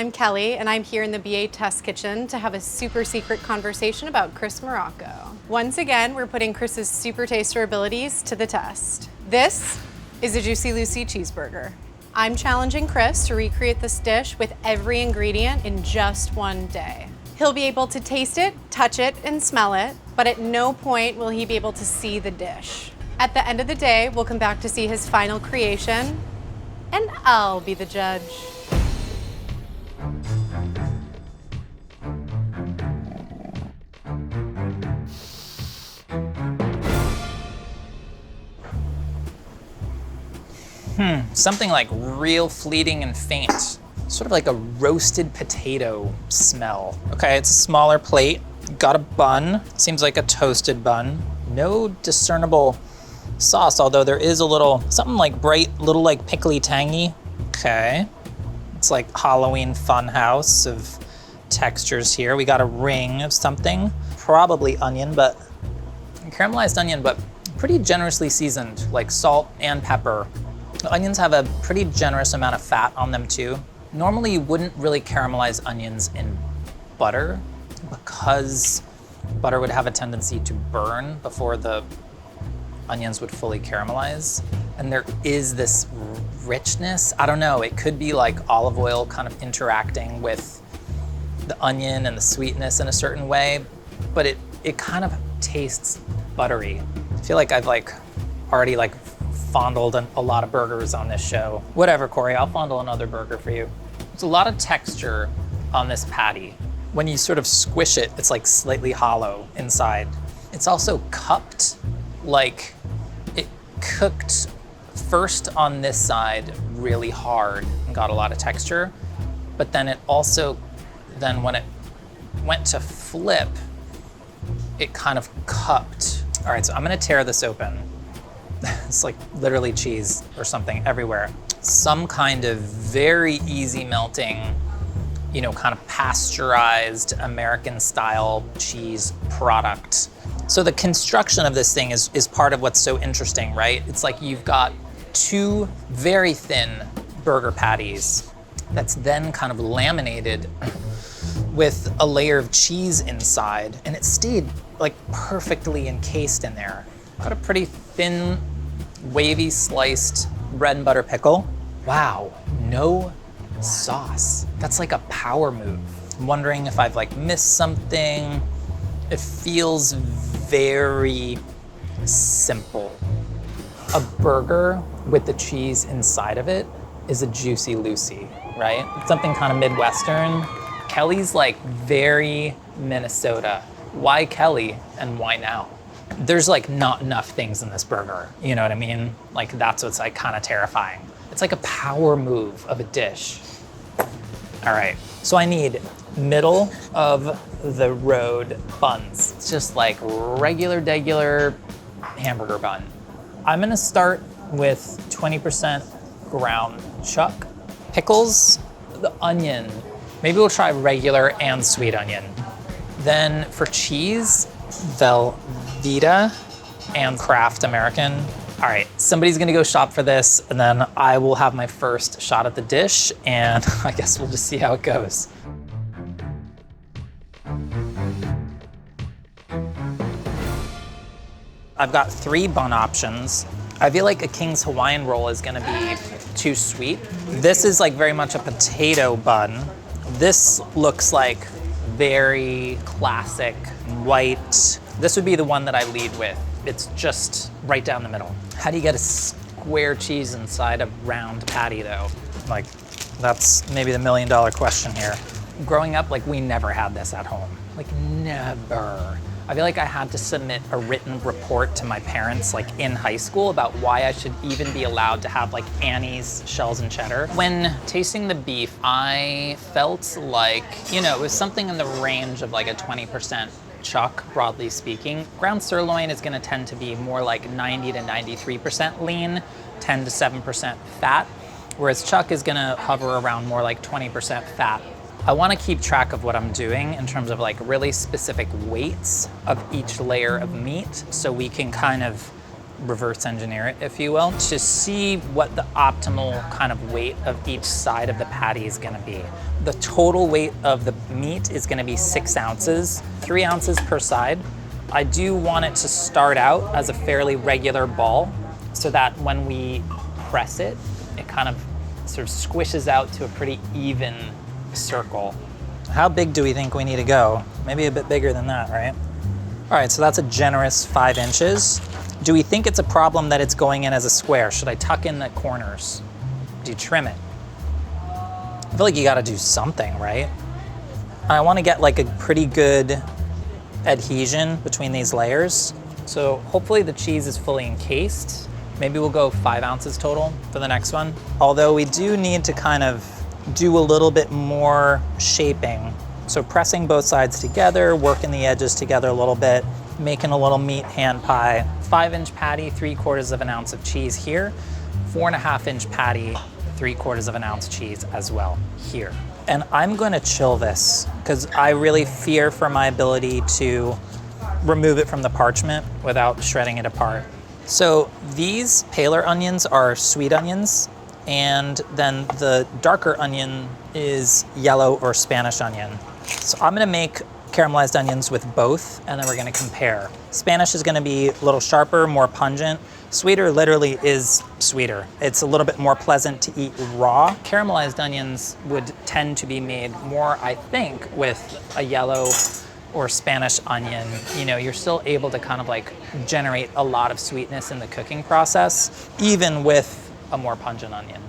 I'm Kelly, and I'm here in the BA Test Kitchen to have a super secret conversation about Chris Morocco. Once again, we're putting Chris's super taster abilities to the test. This is a Juicy Lucy cheeseburger. I'm challenging Chris to recreate this dish with every ingredient in just one day. He'll be able to taste it, touch it, and smell it, but at no point will he be able to see the dish. At the end of the day, we'll come back to see his final creation, and I'll be the judge. Something like real fleeting and faint. Sort of like a roasted potato smell. Okay, it's a smaller plate. Got a bun. Seems like a toasted bun. No discernible sauce, although there is a little, something like bright, little like pickly tangy. Okay. It's like Halloween fun house of textures here. We got a ring of something. Probably onion, but caramelized onion, but pretty generously seasoned, like salt and pepper. The onions have a pretty generous amount of fat on them too. Normally you wouldn't really caramelize onions in butter because butter would have a tendency to burn before the onions would fully caramelize. And there is this richness. I don't know, it could be like olive oil kind of interacting with the onion and the sweetness in a certain way, but it kind of tastes buttery. I feel like I've already fondled a lot of burgers on this show. Whatever, Cory, I'll fondle another burger for you. There's a lot of texture on this patty. When you sort of squish it, it's like slightly hollow inside. It's also cupped, like it cooked first on this side really hard and got a lot of texture, but then it also, when it went to flip, it kind of cupped. All right, so I'm gonna tear this open. It's like literally cheese or something everywhere. Some kind of very easy melting, kind of pasteurized American style cheese product. So the construction of this thing is part of what's so interesting, right? It's like you've got two very thin burger patties that's then kind of laminated with a layer of cheese inside, and it stayed like perfectly encased in there. Got a pretty thin, wavy sliced bread and butter pickle. Wow, no sauce. That's like a power move. I'm wondering if I've missed something. It feels very simple. A burger with the cheese inside of it is a Juicy Lucy, right? Something kind of Midwestern. Kelly's very Minnesota. Why Kelly and why now? There's not enough things in this burger, you know what I mean? That's what's kind of terrifying. It's like a power move of a dish. All right, so I need middle of the road buns. It's just like regular hamburger bun. I'm gonna start with 20% ground chuck. Pickles, the onion, maybe we'll try regular and sweet onion. Then for cheese, Velveeta and Kraft American. All right, somebody's gonna go shop for this, and then I will have my first shot at the dish, and I guess we'll just see how it goes. I've got 3 bun options. I feel like a King's Hawaiian roll is gonna be too sweet. This is very much a potato bun. This looks like very classic white. This would be the one that I lead with. It's just right down the middle. How do you get a square cheese inside a round patty though? That's maybe the $1 million question here. Growing up, we never had this at home. Never. I feel like I had to submit a written report to my parents in high school about why I should even be allowed to have Annie's shells and cheddar. When tasting the beef, I felt it was something in the range of a 20% chuck, broadly speaking. Ground sirloin is gonna tend to be more 90 to 93% lean, 10 to 7% fat, whereas chuck is gonna hover around more 20% fat. I wanna keep track of what I'm doing in terms of really specific weights of each layer of meat, so we can kind of reverse engineer it, if you will, to see what the optimal kind of weight of each side of the patty is gonna be. The total weight of the meat is gonna be 6 ounces, 3 ounces per side. I do want it to start out as a fairly regular ball so that when we press it, it kind of sort of squishes out to a pretty even circle. How big do we think we need to go? Maybe a bit bigger than that, right? All right, so that's a generous 5 inches. Do we think it's a problem that it's going in as a square? Should I tuck in the corners? Do you trim it? I feel like you gotta do something, right? I wanna get like a pretty good adhesion between these layers. So hopefully the cheese is fully encased. Maybe we'll go 5 ounces total for the next one. Although we do need to kind of do a little bit more shaping. So pressing both sides together, working the edges together a little bit, making a little meat hand pie. 5-inch patty, 3/4 of an ounce of cheese here. 4.5-inch patty, 3/4 of an ounce cheese as well here. And I'm gonna chill this because I really fear for my ability to remove it from the parchment without shredding it apart. So these paler onions are sweet onions, and then the darker onion is yellow or Spanish onion. So I'm gonna make caramelized onions with both, and then we're gonna compare. Spanish is gonna be a little sharper, more pungent. Sweeter literally is sweeter. It's a little bit more pleasant to eat raw. Caramelized onions would tend to be made more, I think, with a yellow or Spanish onion. You know, you're still able to kind of like generate a lot of sweetness in the cooking process, even with a more pungent onion.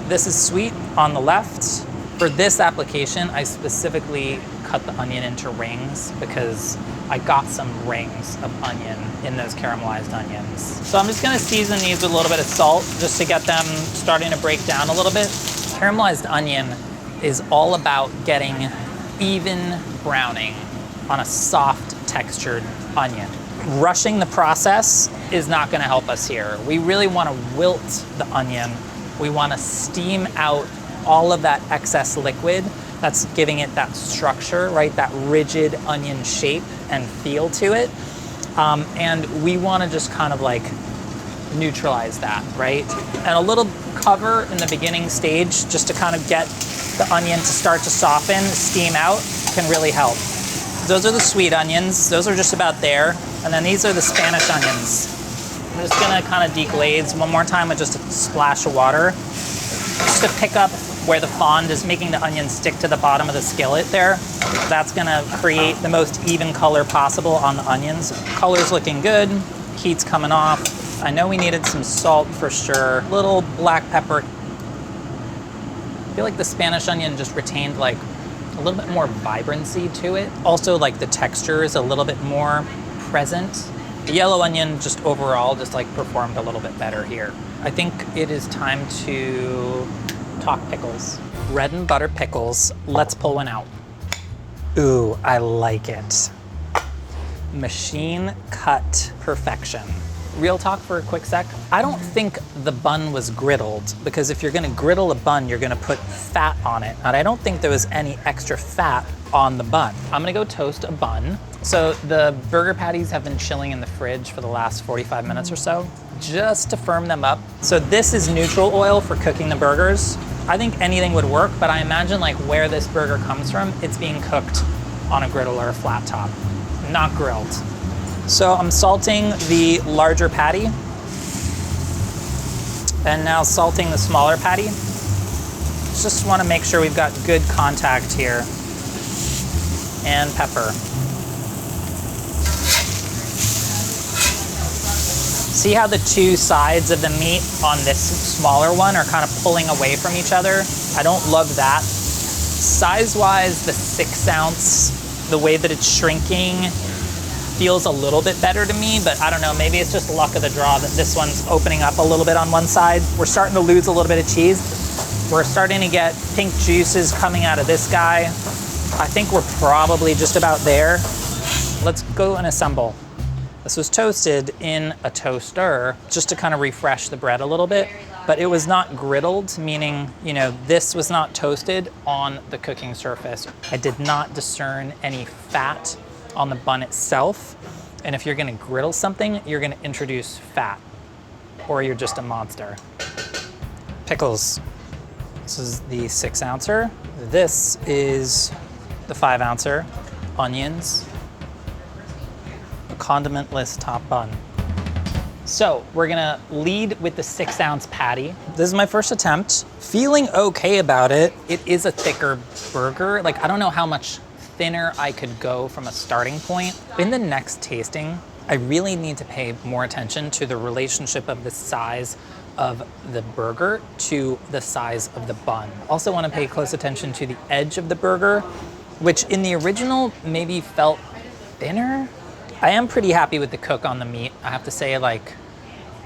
This is sweet on the left. For this application, I specifically cut the onion into rings because I got some rings of onion in those caramelized onions. So I'm just gonna season these with a little bit of salt just to get them starting to break down a little bit. Caramelized onion is all about getting even browning on a soft textured onion. Rushing the process is not gonna help us here. We really wanna wilt the onion. We wanna steam out all of that excess liquid that's giving it that structure, right? That rigid onion shape and feel to it. And we wanna just kind of like neutralize that, right? And a little cover in the beginning stage just to kind of get the onion to start to soften, steam out, can really help. Those are the sweet onions. Those are just about there. And then these are the Spanish onions. I'm just gonna kind of deglaze one more time with just a splash of water, just to pick up where the fond is making the onion stick to the bottom of the skillet there. That's gonna create the most even color possible on the onions. Color's looking good, heat's coming off. I know we needed some salt for sure. Little black pepper. I feel like the Spanish onion just retained like a little bit more vibrancy to it. Also like the texture is a little bit more present. The yellow onion just overall just like performed a little bit better here. I think it is time to talk pickles. Bread and butter pickles. Let's pull one out. Ooh, I like it. Machine cut perfection. Real talk for a quick sec. I don't think the bun was griddled because if you're gonna griddle a bun, you're gonna put fat on it. And I don't think there was any extra fat on the bun. I'm gonna go toast a bun. So the burger patties have been chilling in the fridge for the last 45 minutes or so, just to firm them up. So this is neutral oil for cooking the burgers. I think anything would work, but I imagine like where this burger comes from, it's being cooked on a griddle or a flat top, not grilled. So I'm salting the larger patty and now salting the smaller patty. Just want to make sure we've got good contact here. And pepper. See how the two sides of the meat on this smaller one are kind of pulling away from each other? I don't love that. Size-wise, the 6 ounce, the way that it's shrinking, feels a little bit better to me, but I don't know, maybe it's just luck of the draw that this one's opening up a little bit on one side. We're starting to lose a little bit of cheese. We're starting to get pink juices coming out of this guy. I think we're probably just about there. Let's go and assemble. This was toasted in a toaster just to kind of refresh the bread a little bit, but it was not griddled, meaning, you know, this was not toasted on the cooking surface. I did not discern any fat on the bun itself. And if you're gonna griddle something, you're gonna introduce fat, or you're just a monster. Pickles. This is the 6 ouncer. This is the 5 ouncer. Onions. A condimentless top bun. So we're gonna lead with the 6 ounce patty. This is my first attempt. Feeling okay about it. It is a thicker burger. Like, I don't know how much thinner I could go from a starting point. In the next tasting, I really need to pay more attention to the relationship of the size of the burger to the size of the bun. Also want to pay close attention to the edge of the burger, which in the original maybe felt thinner. I am pretty happy with the cook on the meat. I have to say, like,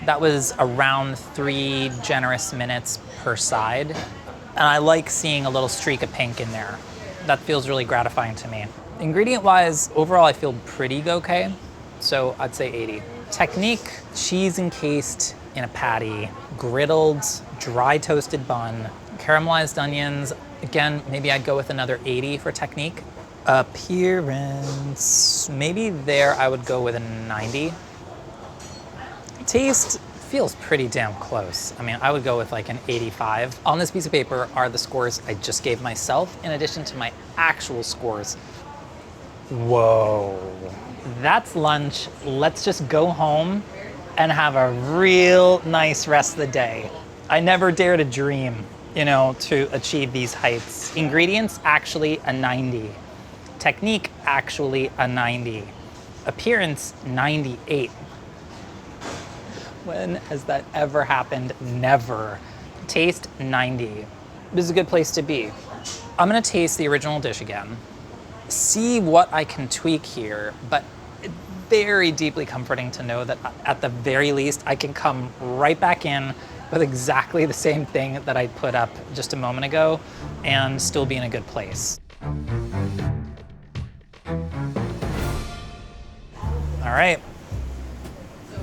that was around 3 generous minutes per side. And I like seeing a little streak of pink in there. That feels really gratifying to me. Ingredient-wise, overall I feel pretty okay. So I'd say 80. Technique, cheese encased in a patty, griddled, dry toasted bun, caramelized onions. Again, maybe I'd go with another 80 for technique. Appearance, maybe there I would go with a 90. Taste feels pretty damn close. I mean, I would go with like an 85. On this piece of paper are the scores I just gave myself in addition to my actual scores. Whoa, that's lunch. Let's just go home and have a real nice rest of the day. I never dare to dream, you know, to achieve these heights. Ingredients, actually a 90. Technique, actually a 90. Appearance, 98. When has that ever happened? Never. Taste, 90. This is a good place to be. I'm gonna taste the original dish again, see what I can tweak here, but it's very deeply comforting to know that at the very least, I can come right back in with exactly the same thing that I put up just a moment ago and still be in a good place. All right.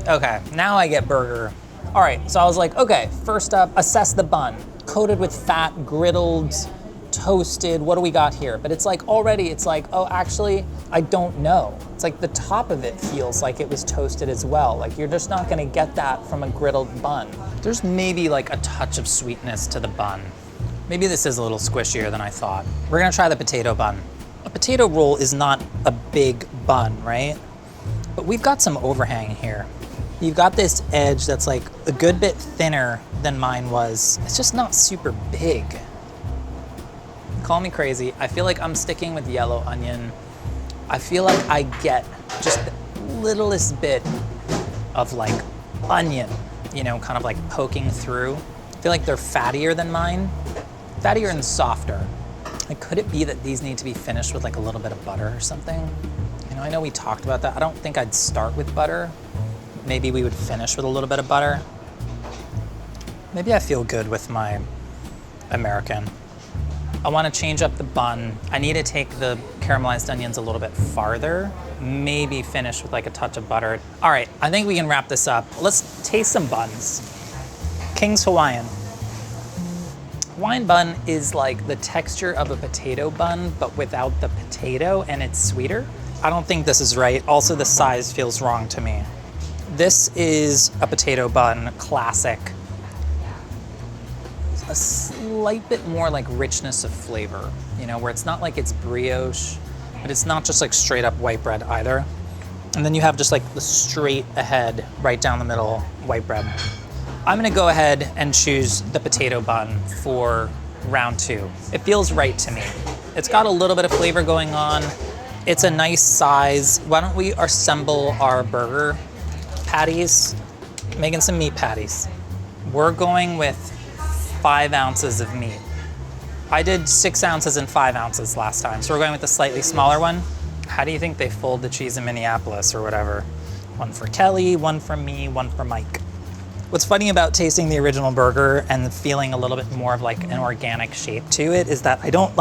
Okay, now I get burger. All right, so I was like, okay, first up, assess the bun. Coated with fat, griddled, toasted, what do we got here? But it's like already, it's like, oh, actually, I don't know. It's like the top of it feels like it was toasted as well. Like you're just not gonna get that from a griddled bun. There's maybe like a touch of sweetness to the bun. Maybe this is a little squishier than I thought. We're gonna try the potato bun. A potato roll is not a big bun, right? But we've got some overhang here. You've got this edge that's like a good bit thinner than mine was. It's just not super big. Call me crazy. I feel like I'm sticking with yellow onion. I feel like I get just the littlest bit of like onion, you know, kind of like poking through. I feel like they're fattier than mine. Fattier and softer. Like, could it be that these need to be finished with like a little bit of butter or something? You know, I know we talked about that. I don't think I'd start with butter. Maybe we would finish with a little bit of butter. Maybe I feel good with my American. I want to change up the bun. I need to take the caramelized onions a little bit farther. Maybe finish with like a touch of butter. All right, I think we can wrap this up. Let's taste some buns. King's Hawaiian. Hawaiian bun is like the texture of a potato bun, but without the potato, and it's sweeter. I don't think this is right. Also, the size feels wrong to me. This is a potato bun, classic. A slight bit more like richness of flavor, you know, where it's not like it's brioche, but it's not just like straight up white bread either. And then you have just like the straight ahead, right down the middle white bread. I'm gonna go ahead and choose the potato bun for round 2. It feels right to me. It's got a little bit of flavor going on. It's a nice size. Why don't we assemble our burger patties, making some meat patties. We're going with 5 ounces of meat. I did 6 ounces and 5 ounces last time, so we're going with the slightly smaller one. How do you think they fold the cheese in Minneapolis or whatever? One for Kelly, one for me, one for Mike. What's funny about tasting the original burger and feeling a little bit more of like an organic shape to it is that I don't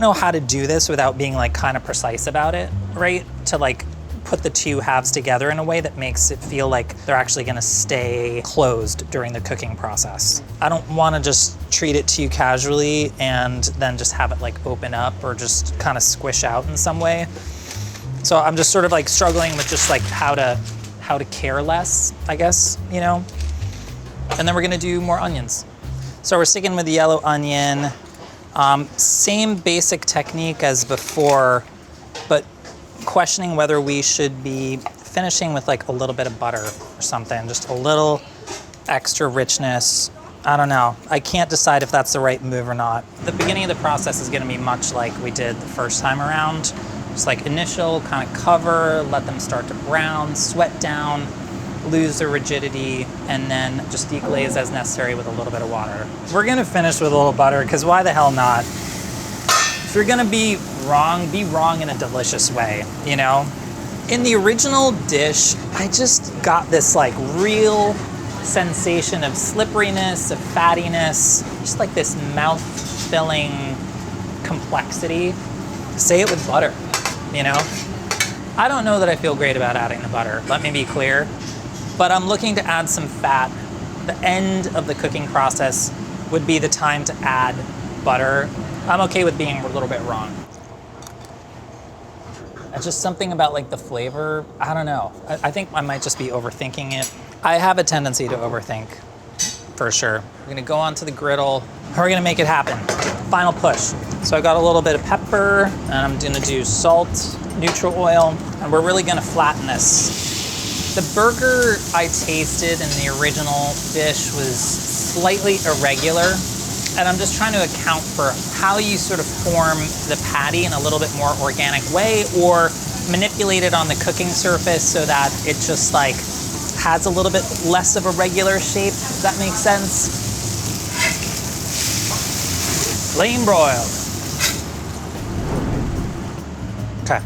know how to do this without being like kind of precise about it, right? To like put the two halves together in a way that makes it feel like they're actually gonna stay closed during the cooking process. I don't wanna just treat it too casually and then just have it like open up or just kind of squish out in some way. So I'm just sort of like struggling with just like how to care less, I guess, you know? And then we're gonna do more onions. So we're sticking with the yellow onion. Same basic technique as before, but questioning whether we should be finishing with like a little bit of butter or something, just a little extra richness. I don't know. I can't decide if that's the right move or not. The beginning of the process is gonna be much like we did the first time around. Just like initial kind of cover, let them start to brown, sweat down, lose their rigidity, and then just deglaze as necessary with a little bit of water. We're gonna finish with a little butter, because why the hell not? If you're gonna be wrong in a delicious way, you know? In the original dish, I just got this like real sensation of slipperiness, of fattiness, just like this mouth-filling complexity. Say it with butter, you know? I don't know that I feel great about adding the butter, let me be clear. But I'm looking to add some fat. The end of the cooking process would be the time to add butter. I'm okay with being a little bit wrong. It's just something about like the flavor, I don't know. I think I might just be overthinking it. I have a tendency to overthink, for sure. We're gonna go onto the griddle, and we're gonna make it happen. Final push. So I got a little bit of pepper, and I'm gonna do salt, neutral oil, and we're really gonna flatten this. The burger I tasted in the original dish was slightly irregular, and I'm just trying to account for how you sort of form the patty in a little bit more organic way, or manipulate it on the cooking surface so that it just like has a little bit less of a regular shape, if that makes sense. Flame broiled. Okay.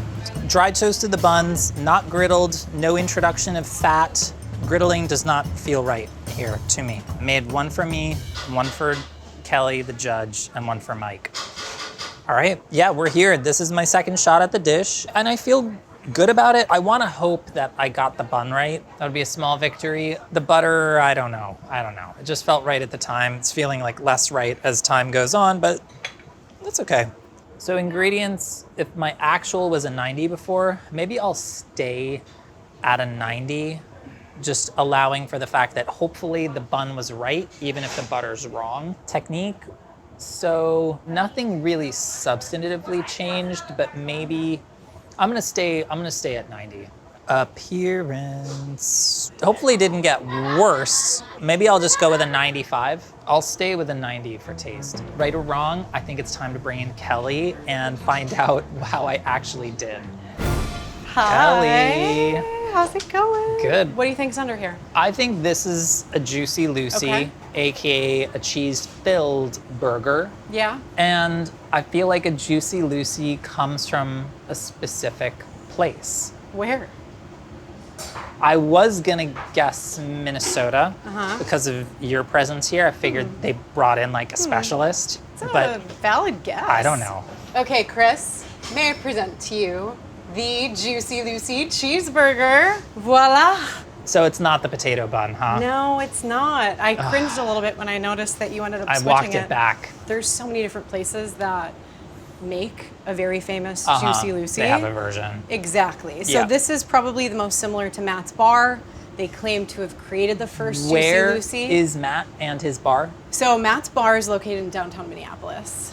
Dry toasted the buns, not griddled, no introduction of fat. Griddling does not feel right here to me. I made one for me, one for Kelly, the judge, and one for Mike. All right, yeah, we're here. This is my second shot at the dish, and I feel good about it. I wanna hope that I got the bun right. That would be a small victory. The butter, I don't know. It just felt right at the time. It's feeling like less right as time goes on, but that's okay. So ingredients, if my actual was a 90 before, maybe I'll stay at a 90, just allowing for the fact that hopefully the bun was right, even if the butter's wrong. Technique, so nothing really substantively changed, but maybe I'm gonna stay at 90. Appearance, hopefully didn't get worse. Maybe I'll just go with a 95. I'll stay with a 90 for taste. Right or wrong, I think it's time to bring in Kelly and find out how I actually did. Hi. Kelly. How's it going? Good. What do you think's under here? I think this is a Juicy Lucy, Okay. AKA a cheese-filled burger. Yeah. And I feel like a Juicy Lucy comes from a specific place. Where? I was gonna guess Minnesota Uh-huh. because of your presence here. I figured they brought in like a specialist, It's but a valid guess. I don't know. Okay, Chris, may I present to you the Juicy Lucy cheeseburger? Voila. So it's not the potato bun, huh? No, it's not. I cringed a little bit when I noticed that you ended up I switching walked it back. There's so many different places that make a very famous Uh-huh. Juicy Lucy. They have a version. Exactly. So Yeah. this is probably the most similar to Matt's Bar. They claim to have created the first Where Juicy Lucy. is Matt and his bar? So Matt's Bar is located in downtown Minneapolis.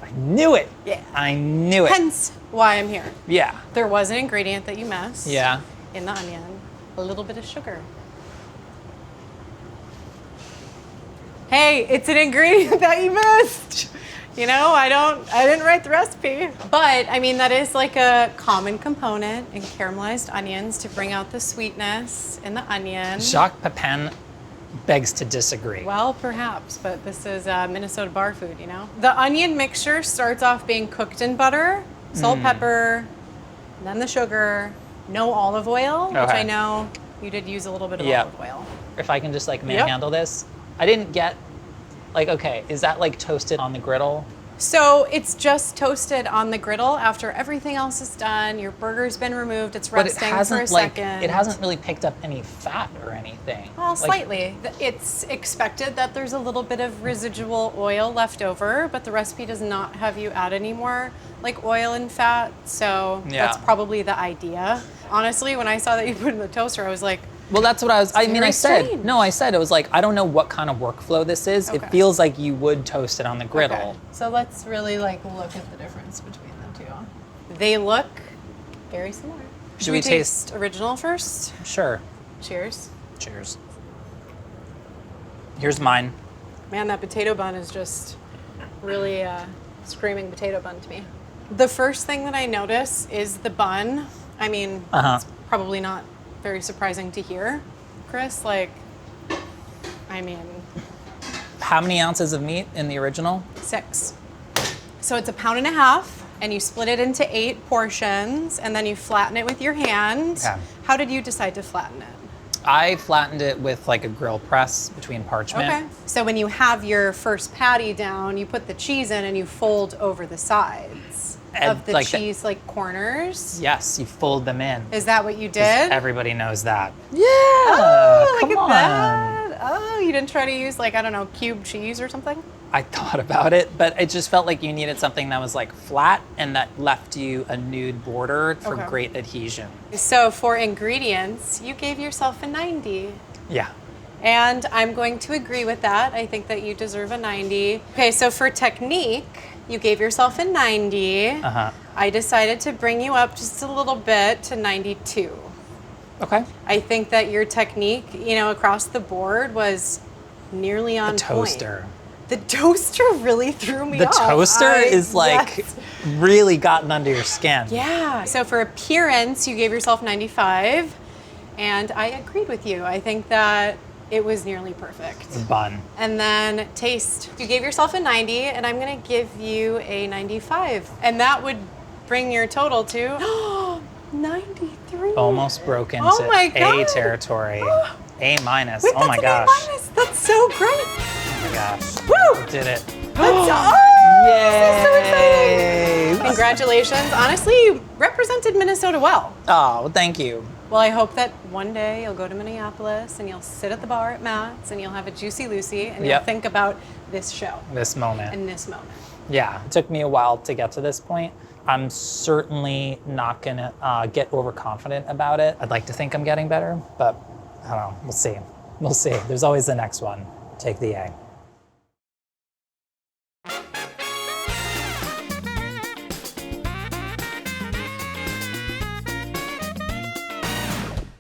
I knew it. Yeah. I knew it. Hence why I'm here. Yeah. There was an ingredient that you missed. Yeah. In the onion. A little bit of sugar. Hey, it's an ingredient that you missed. You know, I didn't write the recipe. But, I mean, that is like a common component in caramelized onions to bring out the sweetness in the onion. Jacques Pepin begs to disagree. Well, perhaps, but this is Minnesota bar food, you know? The onion mixture starts off being cooked in butter, salt, pepper, and then the sugar, no olive oil, which Okay. I know you did use a little bit of Yep. olive oil. If I can just like manhandle this. I didn't get, like, okay, is that like toasted on the griddle? So it's just toasted on the griddle after everything else is done. Your burger's been removed. It's But it resting for a hasn't second. it hasn't really picked up any fat or anything. Well, Like, slightly. It's expected that there's a little bit of residual oil left over, but the recipe does not have you add any more like oil and fat. So that's probably the idea. Honestly, when I saw that you put it in the toaster, I was like, well, that's what I was. I mean, I said strange. no. I said it was like I don't know what kind of workflow this is. Okay. It feels like you would toast it on the griddle. Okay. So let's really like look at the difference between the two. They look very similar. Should we taste original first? Sure. Cheers. Cheers. Here's mine. Man, that potato bun is just really screaming potato bun to me. The first thing that I notice is the bun. I mean, it's probably not very surprising to hear, Chris. Like, I mean, How many ounces of meat in the original? 6. So it's 1.5 pounds, and you split it into 8 portions, and then you flatten it with your hand. Okay. How did you decide to flatten it? I flattened it with like a grill press between parchment. Okay. So when you have your first patty down, you put the cheese in and you fold over the sides of the like cheese like corners. Yes, you fold them in. Is that what you did? Everybody knows that. Yeah. Oh, come look at on. that. Oh, you didn't try to use like, I don't know, cubed cheese or something? I thought about it, but it just felt like you needed something that was like flat and that left you a nude border for Okay. great adhesion. So for ingredients, you gave yourself a 90. Yeah. And I'm going to agree with that. I think that you deserve a 90. Okay, so for technique, you gave yourself a 90. I decided to bring you up just a little bit to 92. Okay. I think that your technique, you know, across the board was nearly on The toaster. point. The toaster really threw me The off. toaster is like yes. really gotten under your skin. Yeah. So for appearance, you gave yourself 95, and I agreed with you. I think that it was nearly perfect. The bun. And then taste. You gave yourself a 90, and I'm gonna give you a 95. And that would bring your total to 93. Almost broke into Oh my God. A territory. A minus. Wait, Oh my that's gosh. an A minus. That's so great. Oh my gosh. Woo! You did it. That's this is so exciting. Yay! Congratulations. Honestly, you represented Minnesota well. Oh, well, thank you. Well, I hope that one day you'll go to Minneapolis and you'll sit at the bar at Matt's and you'll have a Juicy Lucy and you'll Yep. think about this show This moment. and this moment. Yeah, it took me a while to get to this point. I'm certainly not gonna get overconfident about it. I'd like to think I'm getting better, but I don't know. We'll see. We'll see. There's always the next one. Take the A.